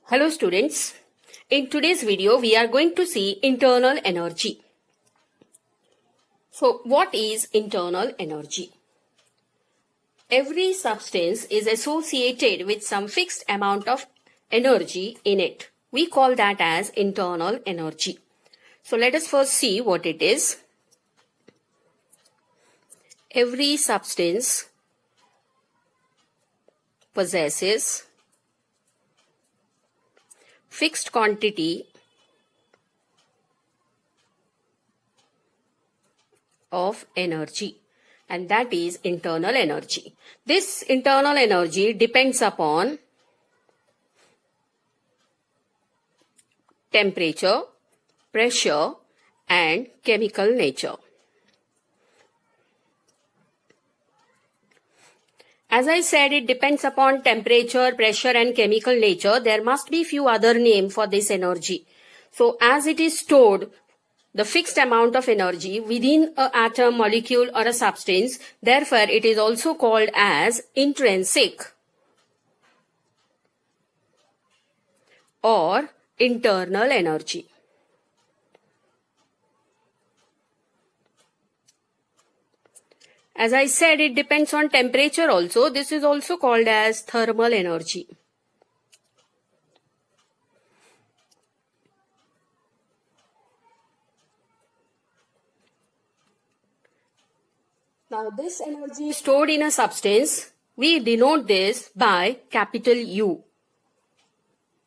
Hello students, in today's video we are going to see internal energy. So what is internal energy? Every substance is associated with some fixed amount of energy in it. We call that as internal energy. So let us first see what it is. Every substance possesses fixed quantity of energy, and that is internal energy. This internal energy depends upon temperature, pressure and chemical nature. As I said, it depends upon temperature, pressure and chemical nature. There must be few other names for this energy. So as it is stored, the fixed amount of energy within an atom, molecule or a substance, therefore it is also called as intrinsic or internal energy. As I said, it depends on temperature also. This is also called as thermal energy. Now this energy stored in a substance, we denote this by capital U.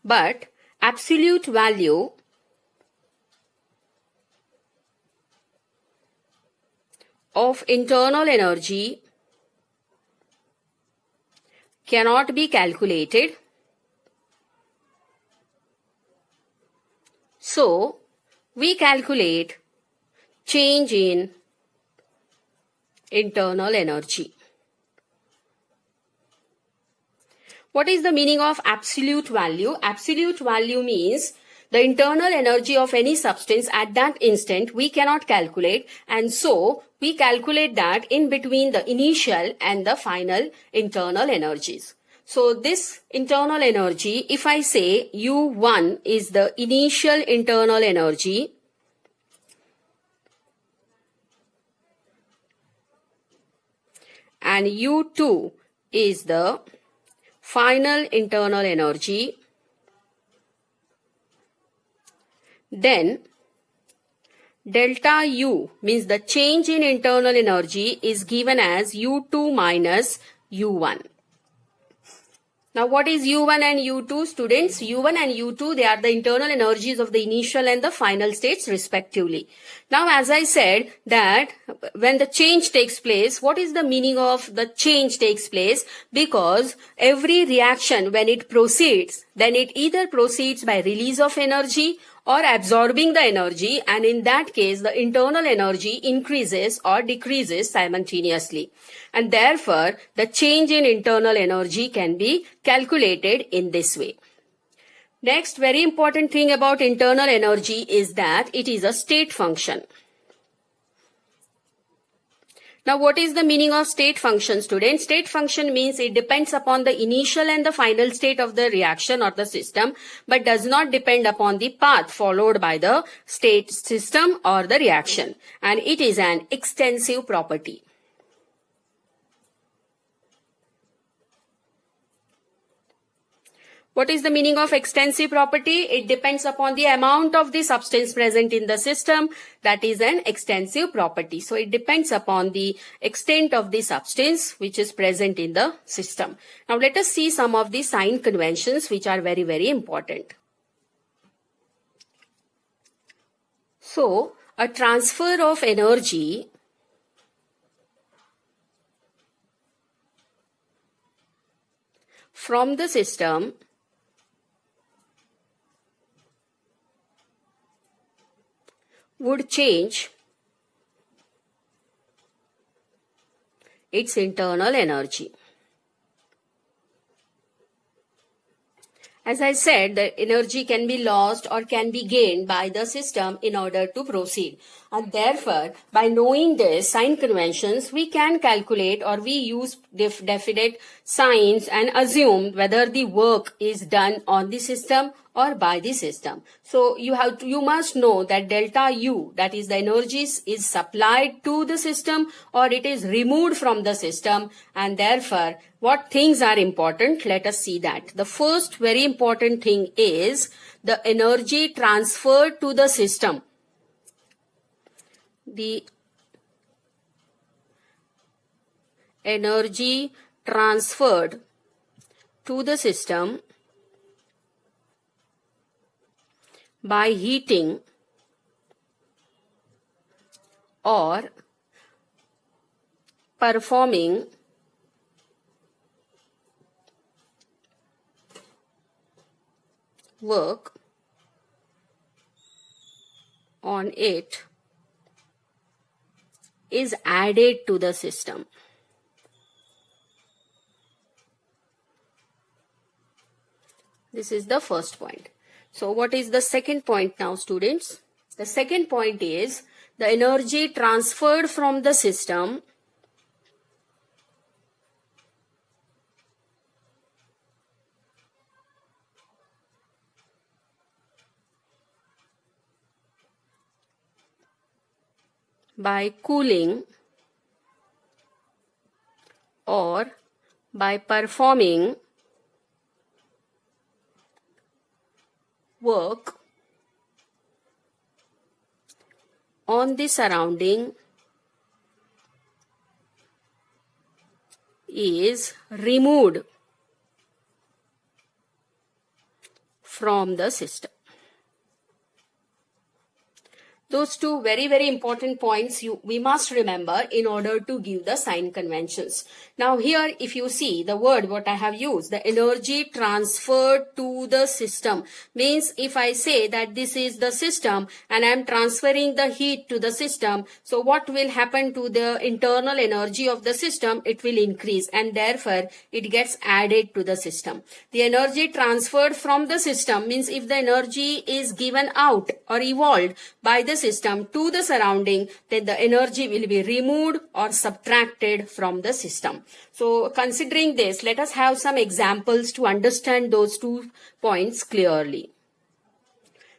But absolute value of internal energy cannot be calculated. So, we calculate change in internal energy. What is the meaning of absolute value? Absolute value means the internal energy of any substance at that instant we cannot calculate, and so we calculate that in between the initial and the final internal energies. So this internal energy, if I say U1 is the initial internal energy, and U2 is the final internal energy, then delta U means the change in internal energy is given as U2 minus U1. Now what is U1 and U2, students? U1 and U2, they are the internal energies of the initial and the final states respectively. Now as I said that when the change takes place, what is the meaning of the change takes place? Because every reaction when it proceeds, then it either proceeds by release of energy or absorbing the energy, and in that case the internal energy increases or decreases simultaneously, and therefore the change in internal energy can be calculated in this way. Next very important thing about internal energy is that it is a state function. Now what is the meaning of state function, students? State function means it depends upon the initial and the final state of the reaction or the system, but does not depend upon the path followed by the state system or the reaction, and it is an extensive property. What is the meaning of extensive property? It depends upon the amount of the substance present in the system. That is an extensive property. So it depends upon the extent of the substance which is present in the system. Now let us see some of the sign conventions which are very, very important. So a transfer of energy from the system would change its internal energy. As I said, the energy can be lost or can be gained by the system in order to proceed. And therefore, by knowing this sign conventions, we can calculate or we use definite signs and assume whether the work is done on the system or by the system. So you must know that delta U, that is the energy, is supplied to the system or it is removed from the system, and therefore what things are important? Let us see that. The first very important thing is the energy transferred to the system. The energy transferred to the system by heating or performing work on it is added to the system. This is the first point. So what is the second point now, students? The second point is the energy transferred from the system by cooling or by performing work on the surrounding is removed from the system. Those two very, very important points we must remember in order to give the sign conventions. Now here, if you see the word what I have used, the energy transferred to the system, means if I say that this is the system and I am transferring the heat to the system, so what will happen to the internal energy of the system? It will increase and therefore it gets added to the system. The energy transferred from the system means if the energy is given out or evolved by the system to the surrounding, then the energy will be removed or subtracted from the system. So considering this, let us have some examples to understand those 2 points clearly.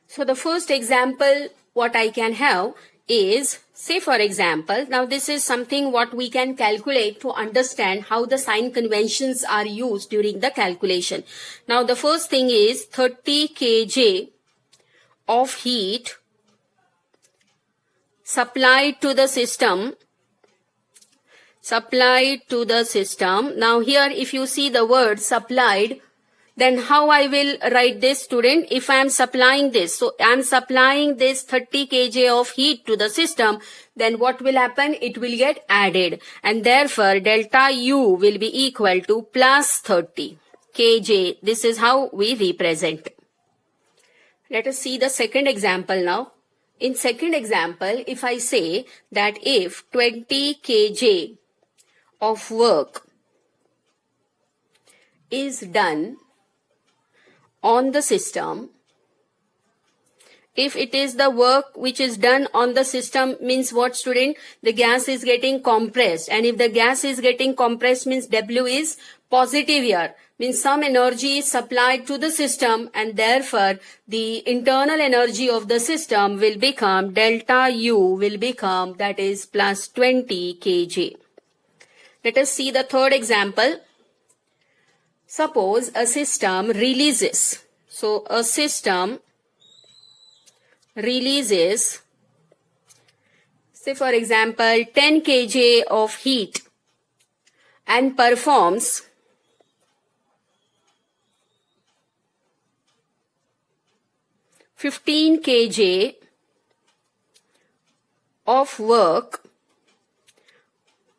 So the first example what I can have is, say for example, now this is something what we can calculate to understand how the sign conventions are used during the calculation. Now the first thing is 30 kg of heat supplied to the system. Now here if you see the word supplied, then how I will write this, student? If I am supplying this, so I am supplying this 30 kg of heat to the system, then what will happen? It will get added and therefore delta U will be equal to plus 30 kg. This is how we represent. Let us see the second example now. In second example, if I say that if 20 kg of work is done on the system, if it is the work which is done on the system means what, student? The gas is getting compressed, and if the gas is getting compressed means W is positive here, means some energy is supplied to the system and therefore the internal energy of the system will become delta U will become, that is plus 20 kg. Let us see the third example. Suppose a system releases. So a system releases, say for example 10 kg of heat and performs 15 kg of work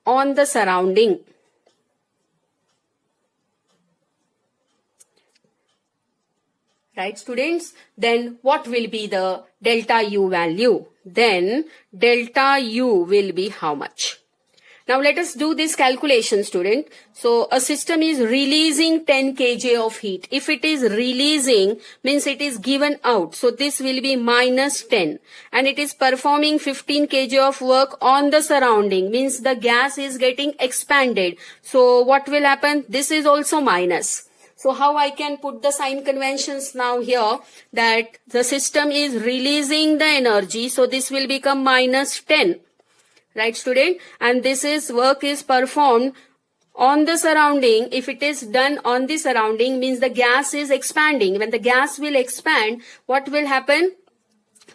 on the surrounding. Right, students? Then what will be the delta U value? Then delta U will be how much? Now let us do this calculation, student. So a system is releasing 10 kg of heat. If it is releasing, means it is given out. So this will be minus 10. And it is performing 15 kg of work on the surrounding, means the gas is getting expanded. So what will happen? This is also minus. So how I can put the sign conventions now here, that the system is releasing the energy. So this will become minus 10. Right, student? And this is work is performed on the surrounding. If it is done on the surrounding, means the gas is expanding. When the gas will expand, what will happen?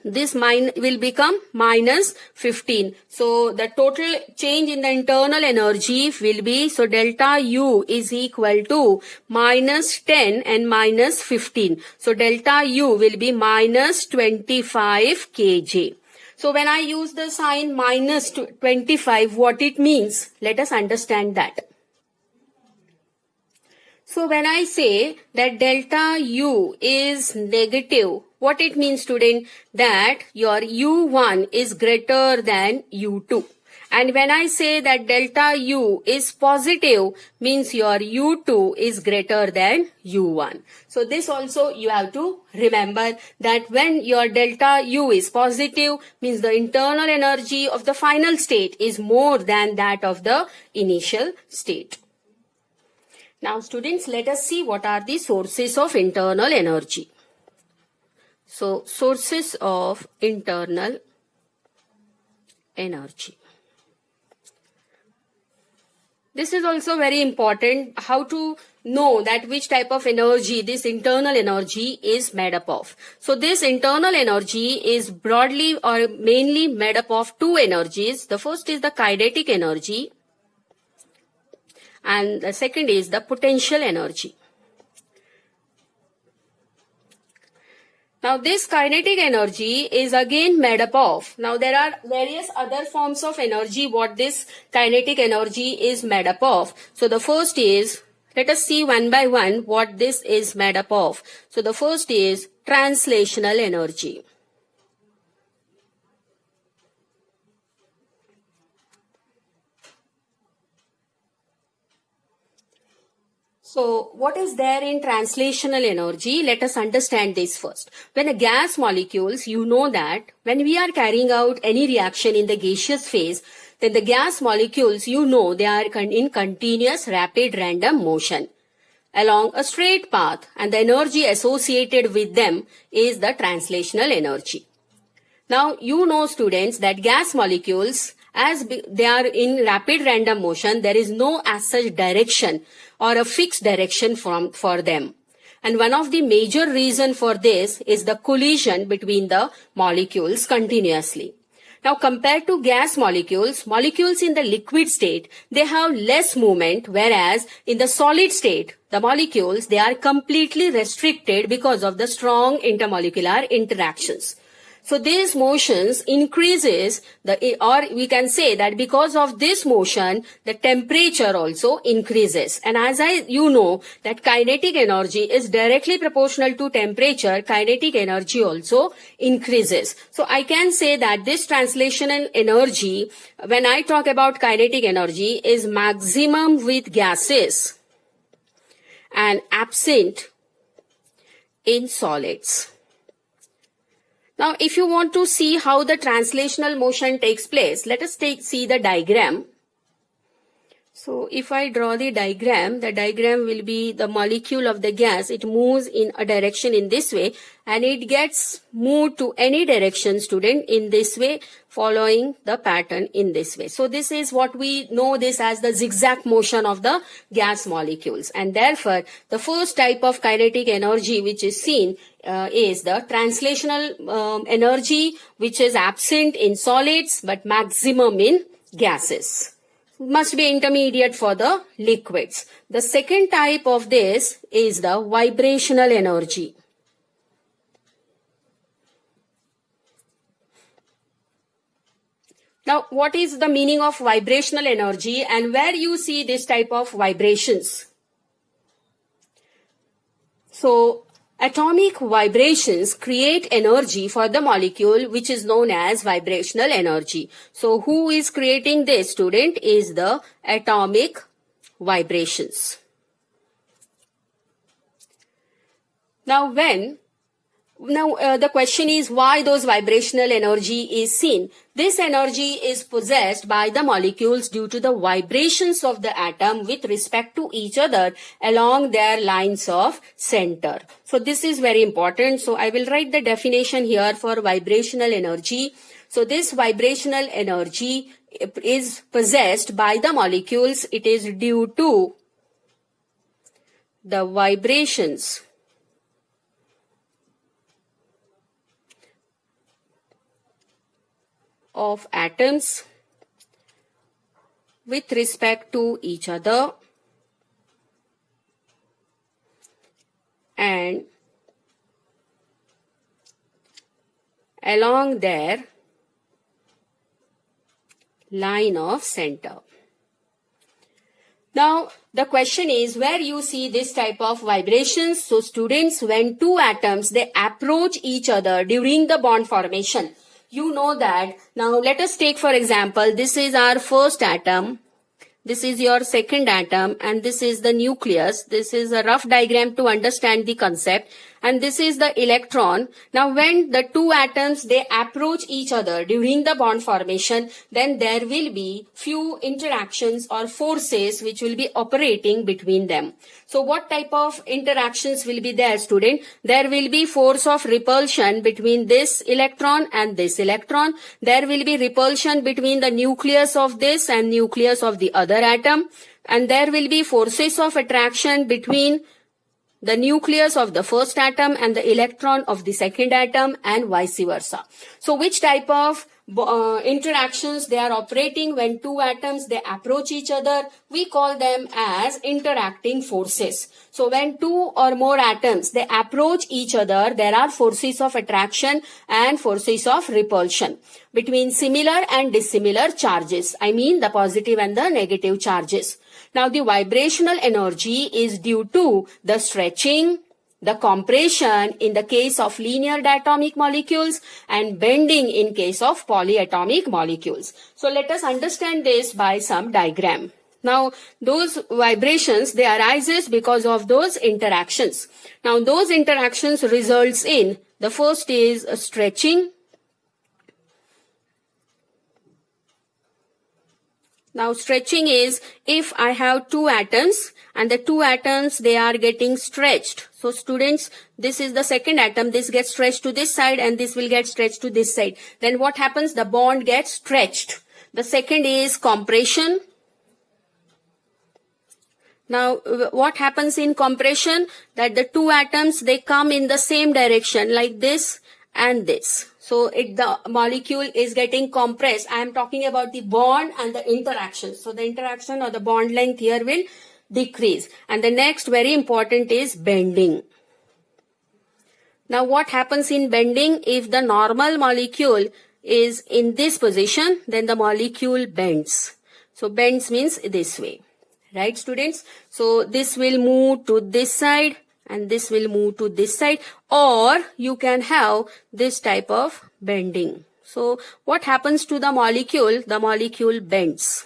This will become minus 15. So the total change in the internal energy will be, so delta U is equal to minus 10 and minus 15. So delta U will be minus 25 kJ. So when I use the sign minus 25, what it means? Let us understand that. So when I say that delta U is negative, what it means, student? That your U1 is greater than U2. And when I say that delta U is positive, means your U2 is greater than U1. So this also you have to remember, that when your delta U is positive, means the internal energy of the final state is more than that of the initial state. Now students, let us see what are the sources of internal energy. So sources of internal energy. This is also very important, how to know that which type of energy this internal energy is made up of. So this internal energy is broadly or mainly made up of two energies. The first is the kinetic energy and the second is the potential energy. Now this kinetic energy is again made up of, now there are various other forms of energy what this kinetic energy is made up of. So the first is, let us see one by one what this is made up of. So the first is translational energy. So what is there in translational energy? Let us understand this first. When a gas molecules, you know that when we are carrying out any reaction in the gaseous phase, then the gas molecules, you know, they are in continuous rapid random motion along a straight path, and the energy associated with them is the translational energy. Now you know, students, that gas molecules, as they are in rapid random motion, there is no as such direction or a fixed direction for them. And one of the major reason for this is the collision between the molecules continuously. Now compared to gas molecules, molecules in the liquid state, they have less movement, whereas in the solid state, the molecules, they are completely restricted because of the strong intermolecular interactions. So these motions increases or we can say that because of this motion, the temperature also increases. And as you know that kinetic energy is directly proportional to temperature, kinetic energy also increases. So I can say that this translational energy, when I talk about kinetic energy, is maximum with gases and absent in solids. Now, if you want to see how the translational motion takes place, let us see the diagram. So, if I draw the diagram will be the molecule of the gas. It moves in a direction in this way and it gets moved to any direction, student, in this way, following the pattern in this way. So, this is what we know this as the zigzag motion of the gas molecules. And therefore, the first type of kinetic energy which is seen is the translational energy, which is absent in solids but maximum in gases. Must be intermediate for the liquids. The second type of this is the vibrational energy. Now, what is the meaning of vibrational energy and where you see this type of vibrations? So, Atomic vibrations create energy for the molecule, which is known as vibrational energy. So who is creating this, student? Is the atomic vibrations. Now the question is why those vibrational energy is seen. This energy is possessed by the molecules due to the vibrations of the atom with respect to each other along their lines of center. So this is very important. So I will write the definition here for vibrational energy. So this vibrational energy is possessed by the molecules. It is due to the vibrations of atoms with respect to each other and along their line of center. Now, the question is where you see this type of vibrations. So, students, when two atoms, they approach each other during the bond formation, you know that. Now, let us take, for example, this is our first atom. This is your second atom and this is the nucleus. This is a rough diagram to understand the concept. And this is the electron. Now when the two atoms, they approach each other during the bond formation, then there will be few interactions or forces which will be operating between them. So what type of interactions will be there, student? There will be force of repulsion between this electron and this electron. There will be repulsion between the nucleus of this and nucleus of the other atom. And there will be forces of attraction between the nucleus of the first atom and the electron of the second atom and vice versa. So which type of interactions they are operating when two atoms they approach each other? We call them as interacting forces. So when two or more atoms they approach each other, there are forces of attraction and forces of repulsion between similar and dissimilar charges. I mean the positive and the negative charges. Now the vibrational energy is due to the stretching, the compression in the case of linear diatomic molecules and bending in case of polyatomic molecules. So let us understand this by some diagram. Now those vibrations they arises because of those interactions. Now those interactions results in the first is a stretching. Now stretching is if I have two atoms and the two atoms they are getting stretched. So students, this is the second atom, this gets stretched to this side and this will get stretched to this side. Then what happens? The bond gets stretched. The second is compression. Now what happens in compression? That the two atoms they come in the same direction like this and this. So the molecule is getting compressed. I am talking about the bond and the interaction. So the interaction or the bond length here will decrease. And the next very important is bending. Now what happens in bending? If the normal molecule is in this position, then the molecule bends. So bends means this way. Right, students? So this will move to this side and this will move to this side, or you can have this type of bending. So what happens to the molecule? The molecule bends.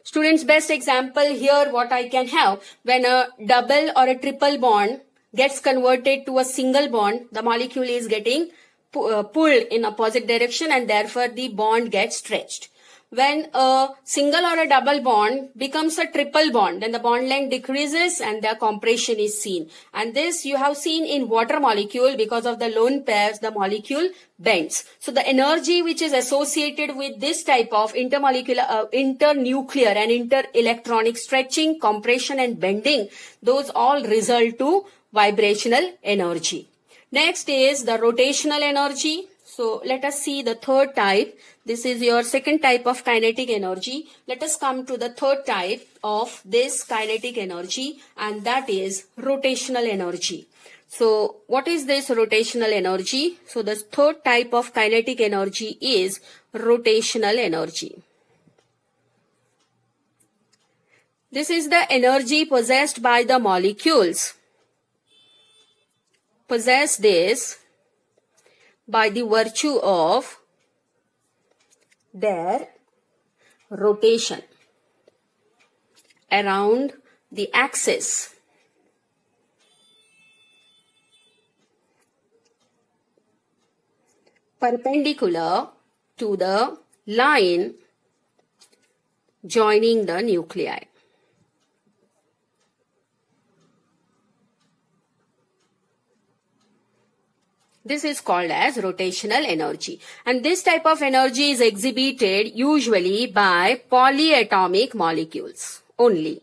Students, best example here what I can have, when a double or a triple bond gets converted to a single bond, the molecule is getting pulled in opposite direction and therefore the bond gets stretched. When a single or a double bond becomes a triple bond, then the bond length decreases and the compression is seen. And this you have seen in water molecule. Because of the lone pairs, the molecule bends. So the energy which is associated with this type of intermolecular, internuclear and interelectronic stretching, compression and bending, those all result to vibrational energy. Next is the rotational energy. So let us see the third type. This is your second type of kinetic energy. Let us come to the third type of this kinetic energy, and that is rotational energy. So what is this rotational energy? So the third type of kinetic energy is rotational energy. This is the energy possessed by the molecules possess this by the virtue of their rotation around the axis perpendicular to the line joining the nuclei. This is called as rotational energy, and this type of energy is exhibited usually by polyatomic molecules only.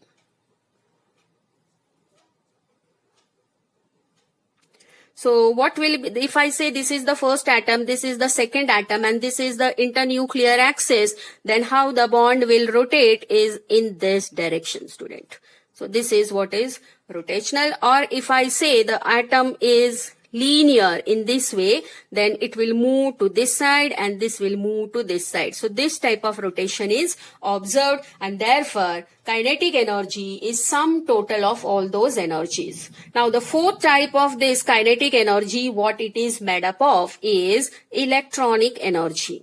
So what will be, if I say this is the first atom, this is the second atom, and this is the internuclear axis, then how the bond will rotate is in this direction, student. So this is what is rotational. Or if I say the atom is linear in this way, then it will move to this side and this will move to this side. So this type of rotation is observed, and therefore kinetic energy is sum total of all those energies. Now the fourth type of this kinetic energy, what it is made up of is electronic energy.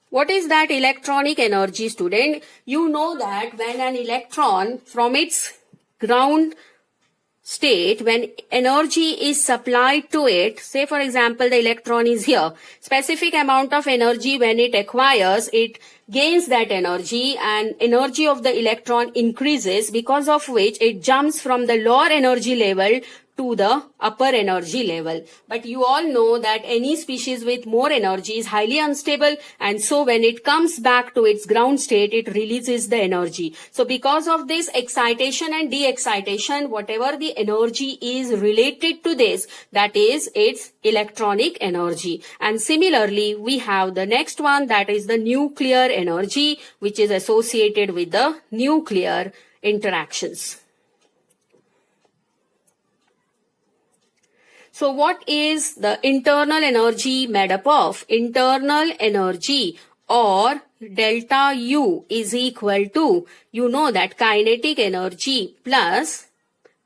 What is that electronic energy, student? You know that when an electron from its ground state, when energy is supplied to it, say for example the electron is here, specific amount of energy when it acquires, it gains that energy, and energy of the electron increases, because of which it jumps from the lower energy level to the upper energy level. But you all know that any species with more energy is highly unstable, and so when it comes back to its ground state, it releases the energy. So because of this excitation and de-excitation, whatever the energy is related to this, that is its electronic energy. And similarly, we have the next one, that is the nuclear energy, which is associated with the nuclear interactions. So what is the internal energy made up of? Internal energy, or delta U, is equal to, you know that, kinetic energy plus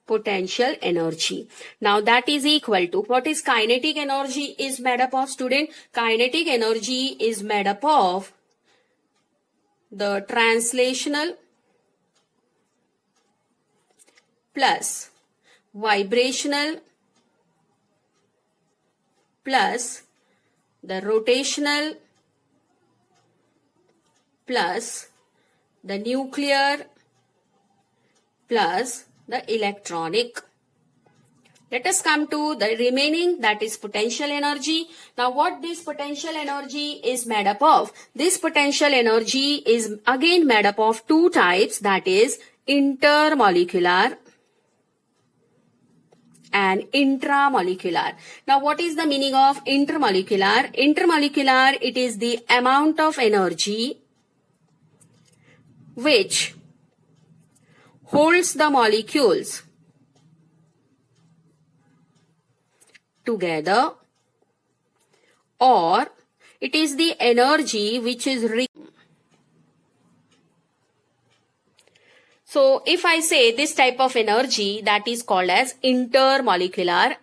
potential energy. Now that is equal to, what is kinetic energy is made up of, student? Kinetic energy is made up of the translational plus vibrational plus the rotational plus the nuclear plus the electronic. Let us come to the remaining, that is potential energy. Now what this potential energy is made up of? This potential energy is again made up of two types, that is intermolecular and intramolecular. Now what is the meaning of intermolecular? Intermolecular, it is the amount of energy which holds the molecules together, or it is the energy which is So if I say this type of energy, that is called as intermolecular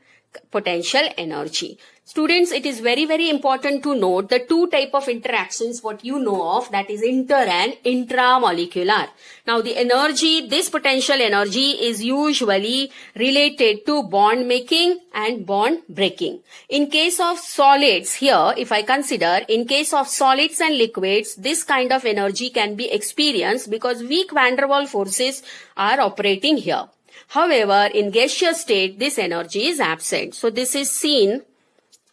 potential energy. Students, it is very, very important to note the two type of interactions what you know of, that is inter and intramolecular. Now the energy, this potential energy is usually related to bond making and bond breaking. In case of solids here, if I consider, in case of solids and liquids, this kind of energy can be experienced because weak van der Waals forces are operating here. However, in gaseous state, this energy is absent. So this is seen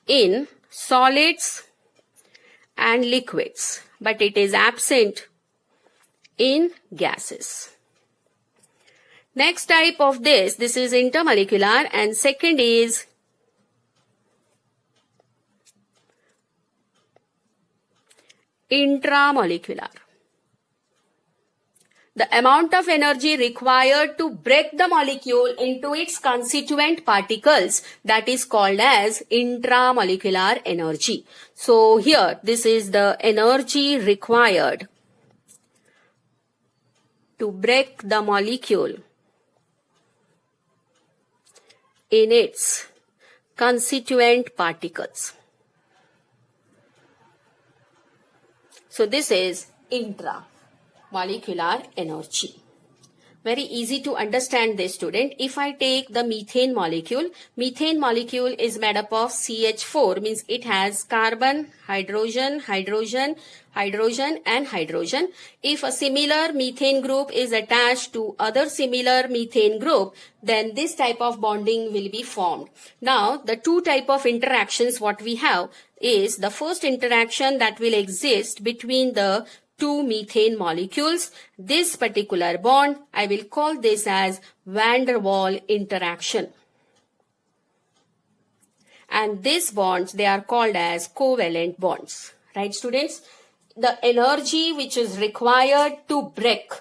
in solids and liquids, but it is absent in gases. Next type of this is intermolecular, and second is intramolecular. The amount of energy required to break the molecule into its constituent particles, that is called as intramolecular energy. So here, this is the energy required to break the molecule in its constituent particles. So this is intramolecular energy. Very easy to understand this, student. If I take the methane molecule is made up of CH4, means it has carbon, hydrogen, hydrogen, hydrogen and hydrogen. If a similar methane group is attached to other similar methane group, then this type of bonding will be formed. Now, the two type of interactions what we have is the first interaction that will exist between the two methane molecules. This particular bond, I will call this as van der Waals interaction. And these bonds, they are called as covalent bonds. Right, students? The energy which is required to break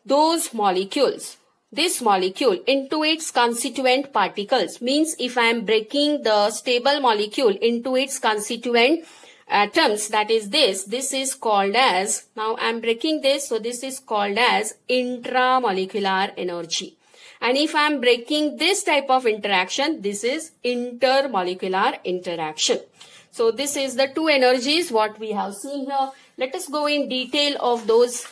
those molecules, this molecule into its constituent particles, means if I am breaking the stable molecule into its constituent atoms, that is this is called as, now I am breaking this, so this is called as intramolecular energy. And if I am breaking this type of interaction, this is intermolecular interaction. So this is the two energies what we have seen here. Let us go in detail of those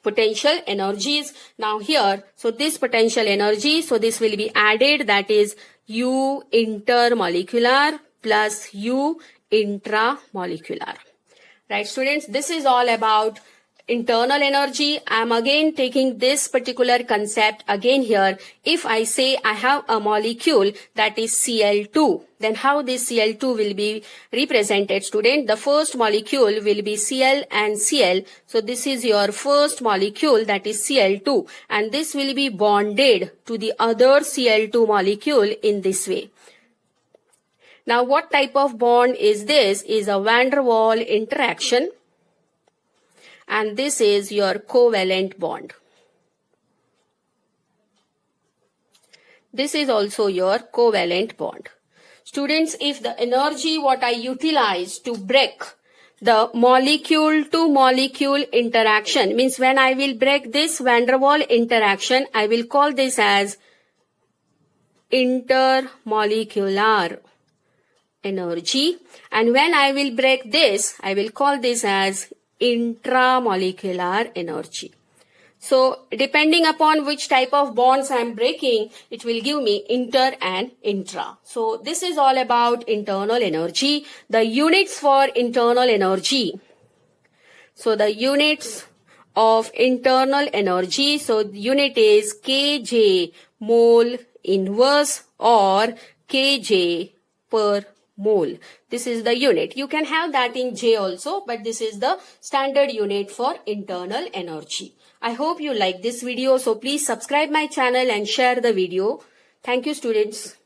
potential energies. Now here, so this potential energy, so this will be added, that is U intermolecular plus U intramolecular. Right, students, this is all about internal energy. I am again taking this particular concept again here. If I say I have a molecule that is Cl2, then how this Cl2 will be represented, student? The first molecule will be Cl and Cl. So this is your first molecule, that is Cl2, and this will be bonded to the other Cl2 molecule in this way. Now what type of bond is this? Is a van der Waals interaction, and this is your covalent bond. This is also your covalent bond. Students, if the energy what I utilize to break the molecule to molecule interaction, means when I will break this van der Waals interaction, I will call this as intermolecular energy, and when I will break this, I will call this as intramolecular energy. So depending upon which type of bonds I am breaking, it will give me inter and intra. So this is all about internal energy. The units for internal energy. So the units of internal energy, so the unit is kJ mole inverse or kJ per mole. This is the unit. You can have that in J also, but this is the standard unit for internal energy. I hope you like this video, so please subscribe my channel and share the video. Thank you, students.